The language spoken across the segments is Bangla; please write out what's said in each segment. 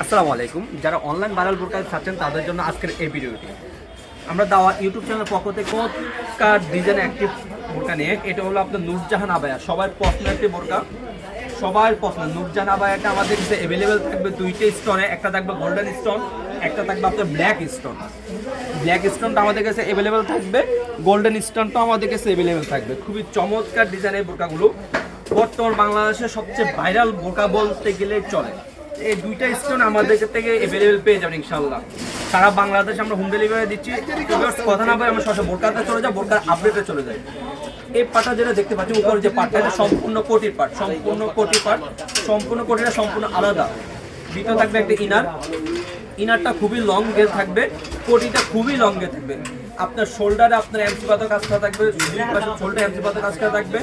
আসসালামু আলাইকুম। যারা অনলাইন ভাইরাল বোরকা চাচ্ছেন তাদের জন্য আজকের এই ভিডিওটি। আমরা দাওয়া ইউটিউব চ্যানেলের পক্ষ থেকে চমৎকার ডিজাইন একটি বোরকা নিয়ে, এটা হলো আপনার নূরজাহান আবায়া, সবার পছন্দের একটি বোরকা, সবার পছন্দ নূরজাহান আবায়াটা আমাদের কাছে অ্যাভেলেবেল থাকবে দুইটা স্টোনে, একটা থাকবে গোল্ডেন স্টোন, একটা থাকবে আপনার ব্ল্যাক স্টোন। ব্ল্যাক স্টোনটা আমাদের কাছে অ্যাভেলেবেল থাকবে, গোল্ডেন স্টোনটাও আমাদের কাছে অ্যাভেলেবেল থাকবে। খুবই চমৎকার ডিজাইনের বোরকাগুলো বর্তমান বাংলাদেশের সবচেয়ে ভাইরাল বোরকা বলতে গেলে চলে। এই দুইটা স্টোন আমাদের থেকে অ্যাভেলেবেল পেয়ে যাবেন ইনশাল্লাহ। সারা বাংলাদেশে আমরা হোম ডেলিভারি দিচ্ছি। কথা না বলে আমরা সরাসরি বোরকাতে চলে যাই, বোরকার আপডেটে চলে যাই। এই পাটটা যেটা দেখতে পাচ্ছি উপরে যে পাটটা, এটা সম্পূর্ণ কোটির পাট, সম্পূর্ণ কোটি পাট, সম্পূর্ণ কোটিটা সম্পূর্ণ আলাদা। ভিতরে থাকবে একটা ইনারটা খুবই লং গেজ থাকবে, কোটিটা খুবই লং গেজ থাকবে। আপনার শোল্ডারে আপনার এমসি পাতা কাজ করা থাকবে, দুই পাশে শোল্ডার এমসি পাতা কাজ করা থাকবে,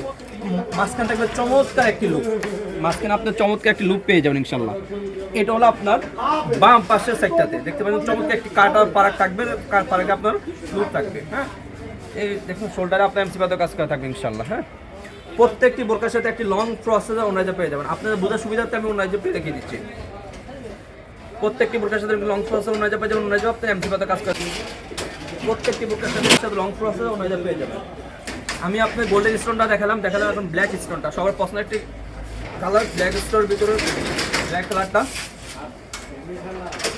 মাঝখানে থাকবে চমৎকার একটি লুক, মাঝখানে আপনার চমৎকার একটি লুক পেয়ে যাবেন ইনশাল্লাহ। এটা হলো আপনার বাম পাশের সাইডটাতে দেখতে পাচ্ছেন চমৎকার একটি কাটার পারাক থাকবে, পারাকে আপনার লুক থাকবে। হ্যাঁ, এই দেখুন শোল্ডারে আপনার এমসি পাতা কাজ করা থাকবে ইনশাল্লাহ। হ্যাঁ, প্রত্যেকটি বোরকার সাথে একটি লং প্রসেসে ওনাইজা পেয়ে যাবেন। আপনাদের বোঝার সুবিধার্থে আমি ওনাইজা পেয়ে দেখিয়ে দিচ্ছি। প্রত্যেকটি বোরকার সাথে লং প্রসেসে ওনাইজা পেয়ে যাবেন, ওনাইজা আপনার এমসি পাতা কাজ করা, প্রত্যেকটি বোরকার সাথে লং প্রসেসে ওনাইজা পেয়ে যাবেন। আমি আপনার গোল্ডেন স্টোনটা দেখালাম এখন ব্ল্যাক স্টোনটা, সবার পছন্দ একটি কালার, ব্ল্যাক স্টোনের ভিতরে ব্ল্যাক কালারটা।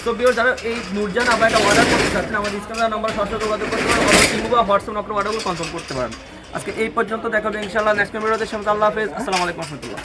তো বিয়ার যারা এই নূরজাহান আবায়াটা অর্ডার করতে চাচ্ছেন, আমাদের স্ক্রিনে নাম্বার সরাসরি যোগাযোগ করতে পারেন, অথবা ইমো বা হোয়াটসঅ্যাপ আপনার অর্ডারগুলো কনফার্ম করতে পারেন। আজকে এই পর্যন্ত দেখা হবে ইনশাআল্লাহ। নেক্সট ভিডিওতে সামনে আল্লাহ হাফেজ। আসসালামু আলাইকুম ওয়া রাহমাতুল্লাহ।